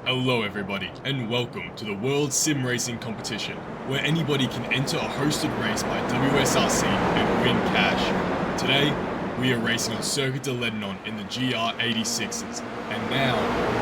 Hello everybody, and welcome to the World Sim Racing Competition, where anybody can enter a hosted race by WSRC and win cash. Today, we are racing on Circuit de Ledenon in the GR86s, and now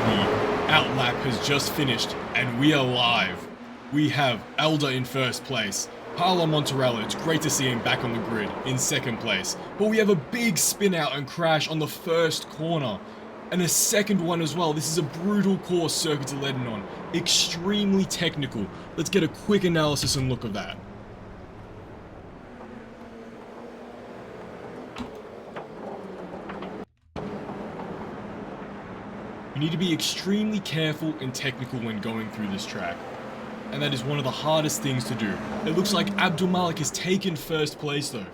the outlap has just finished, and we are live. We have Elder in first place, Paolo Monterello, it's great to see him back on the grid, in second place, but we have a big spin out and crash on the first corner. And a second one as well. This is a brutal course, Circuit de Ledenon. Extremely technical. Let's get a quick analysis and look of that. You need to be extremely careful and technical when going through this track. And that is one of the hardest things to do. It looks like Abdul Malik has taken first place though.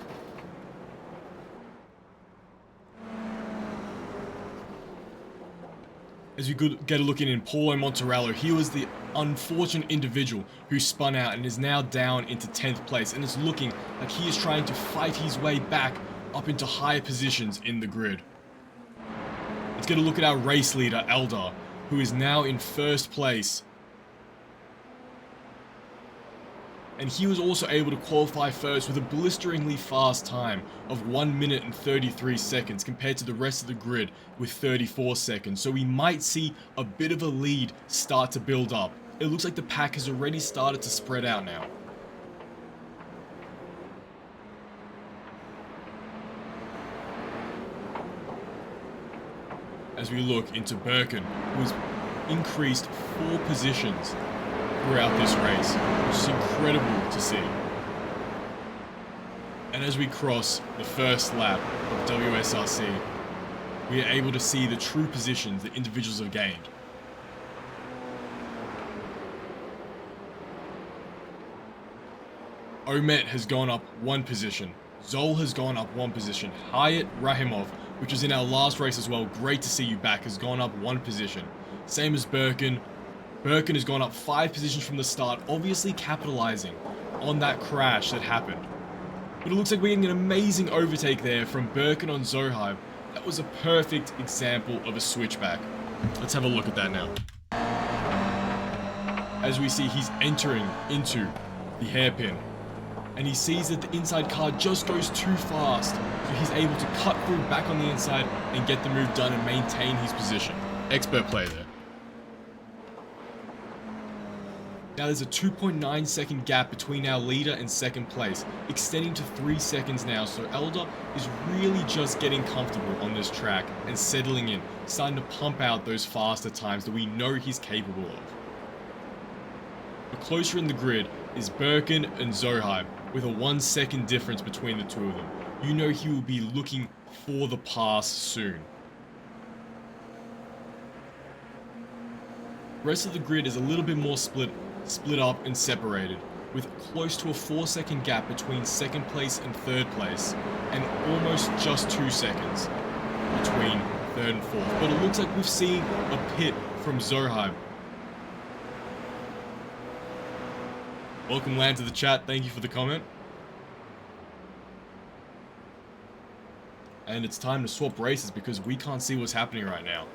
As we get a look in Paulo Monterello, he was the unfortunate individual who spun out and is now down into 10th place, and it's looking like he is trying to fight his way back up into higher positions in the grid. Let's get a look at our race leader, Eldar, who is now in first place. And he was also able to qualify first with a blisteringly fast time of 1 minute and 33 seconds compared to the rest of the grid with 34 seconds. So we might see a bit of a lead start to build up. It looks like the pack has already started to spread out now. As we look into Birkin, who's increased 4 positions throughout this race, which is incredible to see. And as we cross the first lap of WSRC, we are able to see the true positions that individuals have gained. Omet has gone up 1 position. Zol has gone up 1 position. Hayat Rahimov, which was in our last race as well, great to see you back, has gone up 1 position. Same as Birkin. Birkin has gone up 5 positions from the start, obviously capitalizing on that crash that happened. But it looks like we're getting an amazing overtake there from Birkin on Zohaib. That was a perfect example of a switchback. Let's have a look at that now. As we see, he's entering into the hairpin, and he sees that the inside car just goes too fast, so he's able to cut through back on the inside and get the move done and maintain his position. Expert play there. Now there's a 2.9 second gap between our leader and second place, extending to 3 seconds now, so Elder is really just getting comfortable on this track and settling in, starting to pump out those faster times that we know he's capable of. But closer in the grid is Birkin and Zohaib, with a 1 second difference between the two of them. You know he will be looking for the pass soon. The rest of the grid is a little bit more split up and separated, with close to a 4 second gap between second place and third place, and almost just 2 seconds between third and fourth. But it looks like we've seen a pit from Zohaib. Welcome Land to the chat, thank you for the comment. And it's time to swap races because we can't see what's happening right now.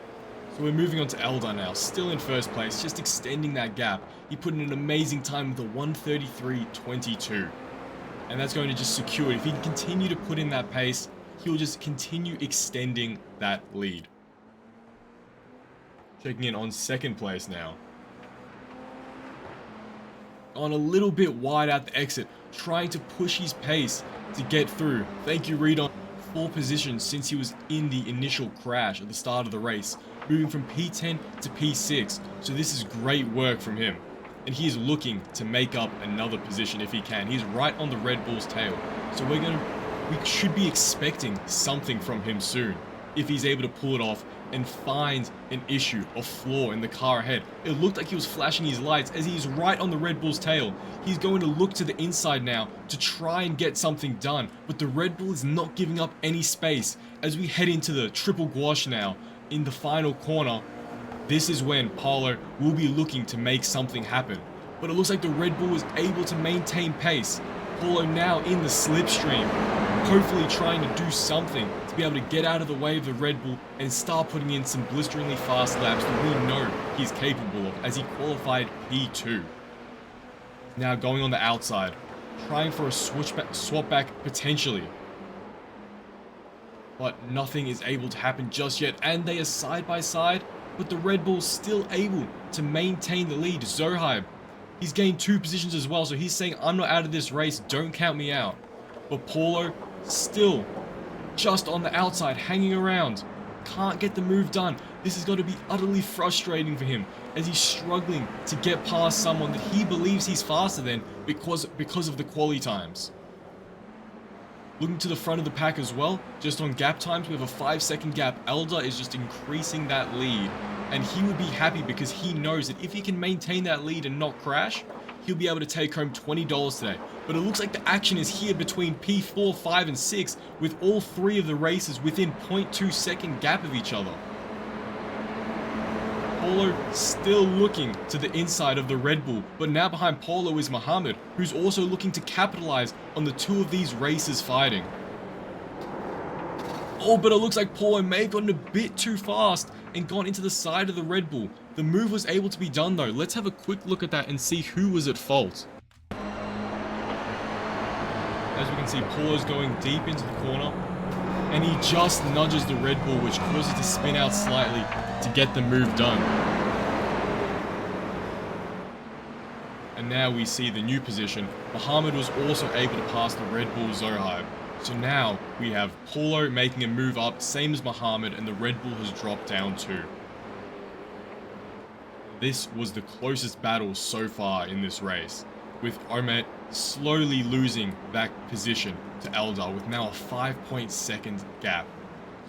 So we're moving on to Eldar now, still in first place, just extending that gap. He put in an amazing time with a 1:33.22. And that's going to just secure it. If he can continue to put in that pace, he'll just continue extending that lead. Checking in on second place now. On a little bit wide at the exit, trying to push his pace to get through. Thank you, Redon. 4 positions since he was in the initial crash at the start of the race, moving from P10 to P6, so this is great work from him. And he is looking to make up another position if he can. He's right on the Red Bull's tail, so we should be expecting something from him soon, if he's able to pull it off and find an issue or flaw in the car ahead. It looked like he was flashing his lights as he's right on the Red Bull's tail. He's going to look to the inside now to try and get something done, but the Red Bull is not giving up any space. As we head into the triple gouache now, in the final corner, this is when Paulo will be looking to make something happen. But it looks like the Red Bull is able to maintain pace. Paulo now in the slipstream. hopefully trying to do something to be able to get out of the way of the Red Bull and start putting in some blisteringly fast laps that we know he's capable of, as he qualified P2. Now going on the outside, trying for a swap back potentially. But nothing is able to happen just yet, and they are side by side, but the Red Bull's still able to maintain the lead. Zohaib, he's gained 2 positions as well, so he's saying, I'm not out of this race, don't count me out. But Paulo, still just on the outside, hanging around, can't get the move done. This is going to be utterly frustrating for him, as he's struggling to get past someone that he believes he's faster than because of the quali times. Looking to the front of the pack as well, just on gap times, we have a 5-second gap. Elder is just increasing that lead, and he would be happy because he knows that if he can maintain that lead and not crash, he'll be able to take home $20 today. But it looks like the action is here between P4, 5, and 6, with all 3 of the races within 0.2 second gap of each other. Polo still looking to the inside of the Red Bull, but now behind Polo is Muhammad, who's also looking to capitalize on the 2 of these races fighting. Oh, but it looks like Polo may have gotten a bit too fast and gone into the side of the Red Bull. The move was able to be done though. Let's have a quick look at that and see who was at fault. As we can see, Polo's going deep into the corner, and he just nudges the Red Bull, which causes it to spin out slightly to get the move done. And now we see the new position. Muhammad was also able to pass the Red Bull Zohaib. So now we have Paulo making a move up, same as Muhammad, and the Red Bull has dropped down too. This was the closest battle so far in this race, with Omet slowly losing that position to Eldar with now a 5.2 gap.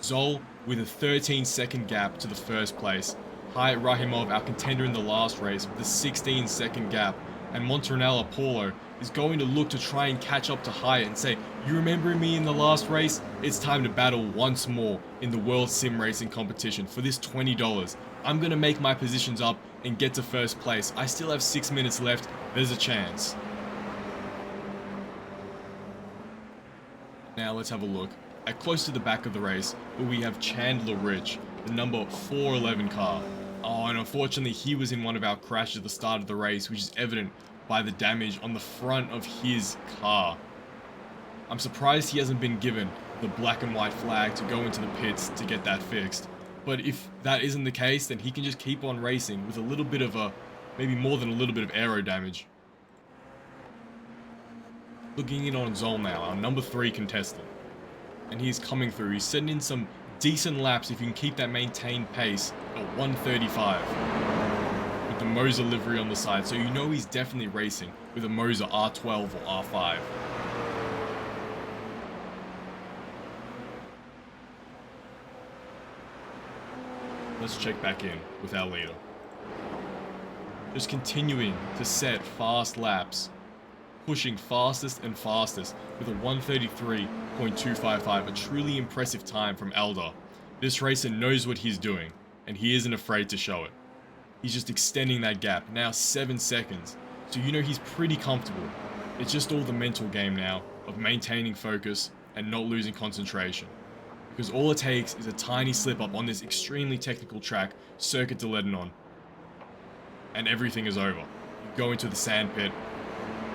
Zol with a 13-second gap to the first place. Hayat Rahimov, our contender in the last race, with a 16-second gap. And Montrenella Paulo is going to look to try and catch up to Hayat and say, you remember me in the last race? It's time to battle once more in the World Sim Racing competition for this $20. I'm going to make my positions up and get to first place. I still have 6 minutes left. There's a chance. Now let's have a look at close to the back of the race, where we have Chandler Rich, the number 411 car. Oh, and unfortunately he was in one of our crashes at the start of the race, which is evident by the damage on the front of his car. I'm surprised he hasn't been given the black and white flag to go into the pits to get that fixed. But if that isn't the case, then he can just keep on racing with a little bit of maybe more than a little bit of aero damage. Looking in on Zol now, our number 3 contestant. And he's coming through. He's setting in some decent laps if you can keep that maintained pace at 135. With the Moser livery on the side, so you know he's definitely racing with a Moser R12 or R5. Let's check back in with our leader. Just continuing to set fast laps, pushing fastest and fastest with a 133.255, a truly impressive time from Eldar. This racer knows what he's doing, and he isn't afraid to show it. He's just extending that gap, now 7 seconds, so you know he's pretty comfortable. It's just all the mental game now of maintaining focus and not losing concentration. Because all it takes is a tiny slip up on this extremely technical track, Circuit de Ledenon, and everything is over. You go into the sand pit,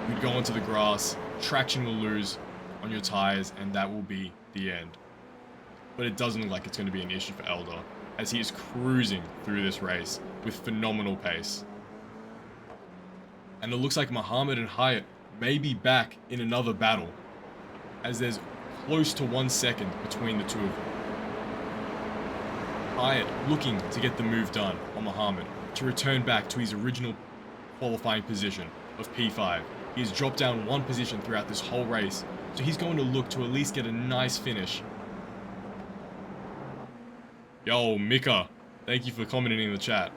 you'd go onto the grass, traction will lose on your tires, and that will be the end. But it doesn't look like it's going to be an issue for Eldar, as he is cruising through this race with phenomenal pace. And it looks like Muhammad and Hayat may be back in another battle, as there's close to 1 second between the 2 of them. Hayat looking to get the move done on Muhammad to return back to his original qualifying position of P5. He has dropped down 1 position throughout this whole race, so he's going to look to at least get a nice finish. Yo, Mika, thank you for commenting in the chat.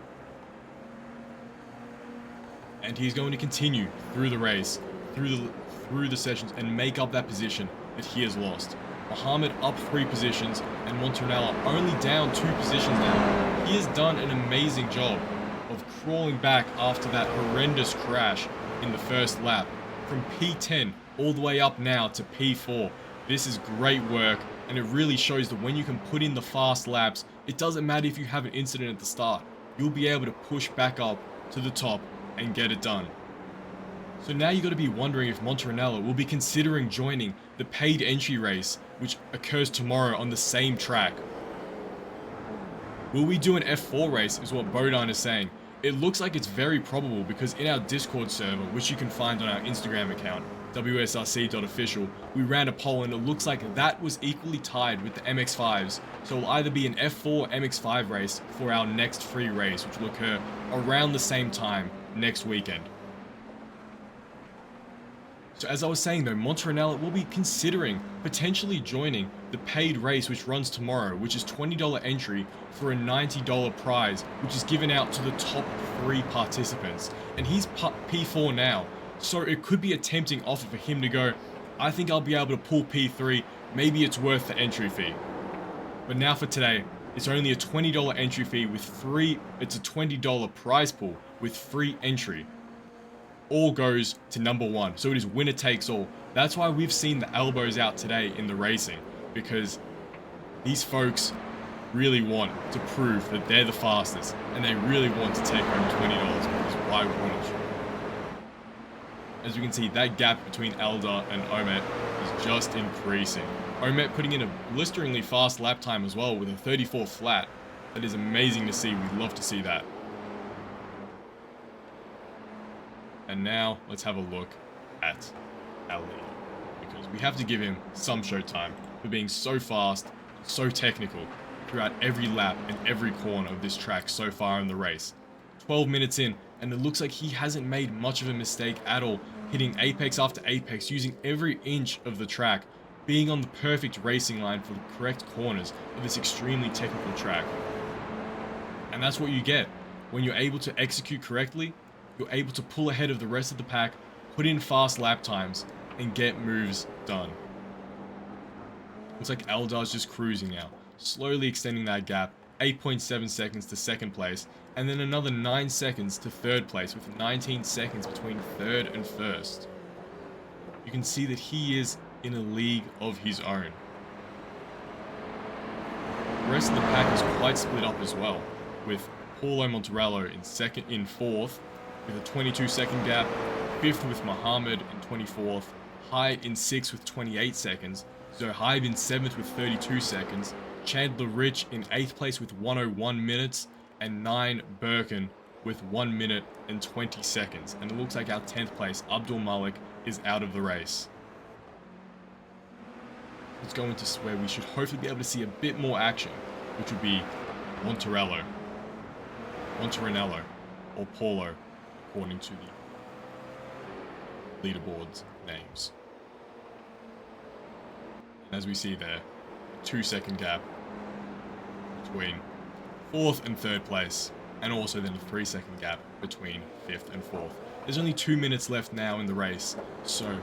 And he's going to continue through the race, through the sessions, and make up that position that he has lost. Muhammad up 3 positions, and Montrenella only down 2 positions now. He has done an amazing job of crawling back after that horrendous crash in the first lap, from P10 all the way up now to P4. This is great work, and it really shows that when you can put in the fast laps, it doesn't matter if you have an incident at the start. You'll be able to push back up to the top and get it done. So now you got to be wondering if Montaranello will be considering joining the paid entry race, which occurs tomorrow on the same track. Will we do an F4 race, is what Bodine is saying. It looks like it's very probable because in our Discord server, which you can find on our Instagram account, wsrc.official, we ran a poll and it looks like that was equally tied with the MX-5s. So it'll either be an F4 MX-5 race for our next free race, which will occur around the same time next weekend. So as I was saying though, Montaranello will be considering potentially joining the paid race which runs tomorrow, which is $20 entry for a $90 prize, which is given out to the top 3 participants. And he's P4 now, so it could be a tempting offer for him to go, I think I'll be able to pull P3, maybe it's worth the entry fee. But now for today, it's only a $20 entry fee with it's a $20 prize pool with free entry. All goes to number 1, so it is winner takes all. That's why we've seen the elbows out today in the racing, because these folks really want to prove that they're the fastest, and they really want to take home $20, because why wouldn't you? As you can see, that gap between Eldar and Omet is just increasing. Omet putting in a blisteringly fast lap time as well with a 34 flat. That is amazing to see. We'd love to see that. And now, let's have a look at our leader, because we have to give him some showtime for being so fast, so technical throughout every lap and every corner of this track so far in the race. 12 minutes in, and it looks like he hasn't made much of a mistake at all, hitting apex after apex, using every inch of the track, being on the perfect racing line for the correct corners of this extremely technical track. And that's what you get when you're able to execute correctly. You're able to pull ahead of the rest of the pack, put in fast lap times, and get moves done. Looks like Eldar's just cruising now, slowly extending that gap, 8.7 seconds to second place, and then another 9 seconds to third place, with 19 seconds between third and first. You can see that he is in a league of his own. The rest of the pack is quite split up as well, with Paulo Montaranello in fourth, with a 22-second gap, 5th with Muhammad in 24th, Hyde in 6th with 28 seconds, Zohaib in 7th with 32 seconds, Chandler Rich in 8th place with 101 minutes, and 9 Birkin with 1 minute and 20 seconds. And it looks like our 10th place, Abdul Malik, is out of the race. Let's go into where we should hopefully be able to see a bit more action, which would be Montaranello, or Paulo, according to the leaderboard's names. And as we see there, 2-second gap between 4th and 3rd place, and also then a 3-second gap between 5th and 4th. There's only 2 minutes left now in the race, so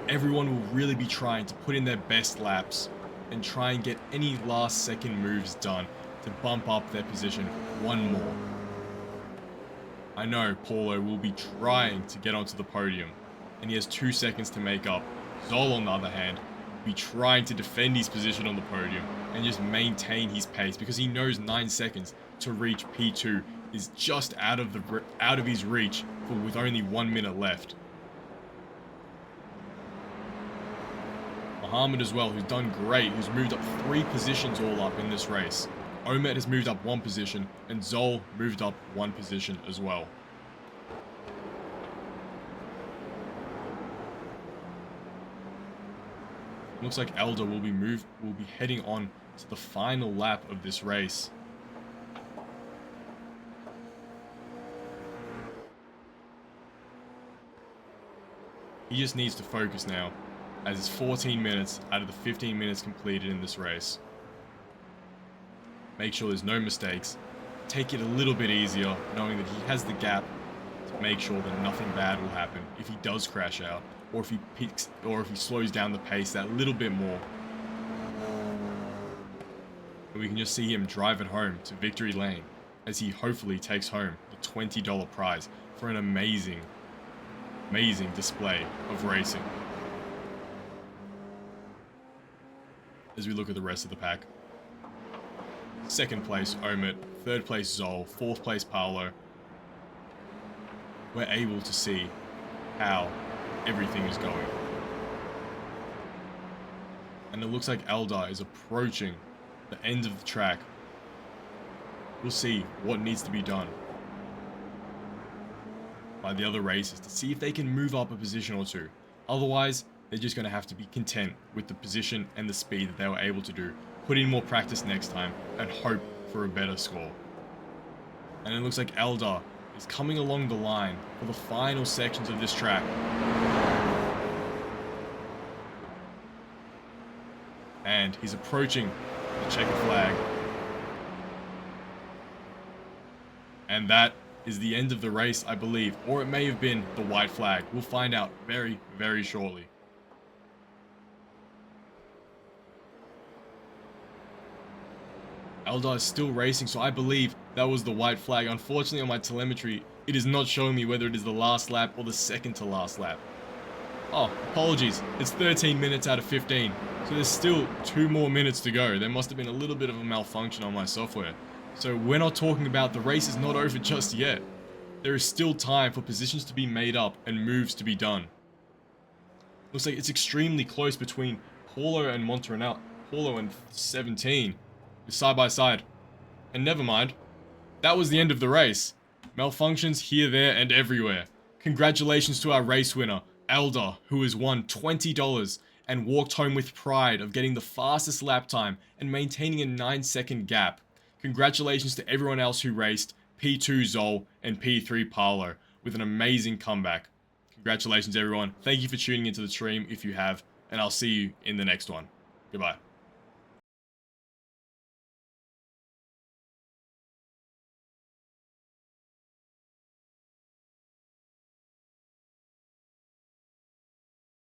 everyone will really be trying to put in their best laps and try and get any last-second moves done to bump up their position one more. I know Paulo will be trying to get onto the podium, and he has 2 seconds to make up. Zol, on the other hand, will be trying to defend his position on the podium and just maintain his pace, because he knows 9 seconds to reach P2 is just out of his reach with only 1 minute left. Muhammad as well, who's done great, who's moved up 3 positions all up in this race. Omet has moved up 1 position, and Zol moved up 1 position as well. Looks like Eldar will be heading on to the final lap of this race. He just needs to focus now, as it's 14 minutes out of the 15 minutes completed in this race. Make sure there's no mistakes. Take it a little bit easier, knowing that he has the gap to make sure that nothing bad will happen if he does crash out, or if he slows down the pace that little bit more. And we can just see him drive it home to victory lane as he hopefully takes home the $20 prize for an amazing display of racing. as we look at the rest of the pack. Second place, Omit. Third place, Zol. Fourth place, Paolo. We're able to see how everything is going. And it looks like Eldar is approaching the end of the track. We'll see what needs to be done by the other racers to see if they can move up a position or two. Otherwise, they're just going to have to be content with the position and the speed that they were able to do. Put in more practice next time and hope for a better score. And it looks like Eldar is coming along the line for the final sections of this track. And he's approaching the checkered flag. And that is the end of the race, I believe. Or it may have been the white flag. We'll find out very, very shortly. Eldar is still racing, so I believe that was the white flag. Unfortunately, on my telemetry, it is not showing me whether it is the last lap or the second to last lap. Oh, apologies. It's 13 minutes out of 15. So there's still 2 more minutes to go. There must have been a little bit of a malfunction on my software. So we're not talking about the race is not over just yet. There is still time for positions to be made up and moves to be done. Looks like it's extremely close between Paulo and Montarenal. Paulo and 17. Side by side. And never mind. That was the end of the race. Malfunctions here, there, and everywhere. Congratulations to our race winner, Eldar, who has won $20 and walked home with pride of getting the fastest lap time and maintaining a 9-second gap. Congratulations to everyone else who raced, P2 Zol and P3 Paolo, with an amazing comeback. Congratulations everyone. Thank you for tuning into the stream if you have, and I'll see you in the next one. Goodbye.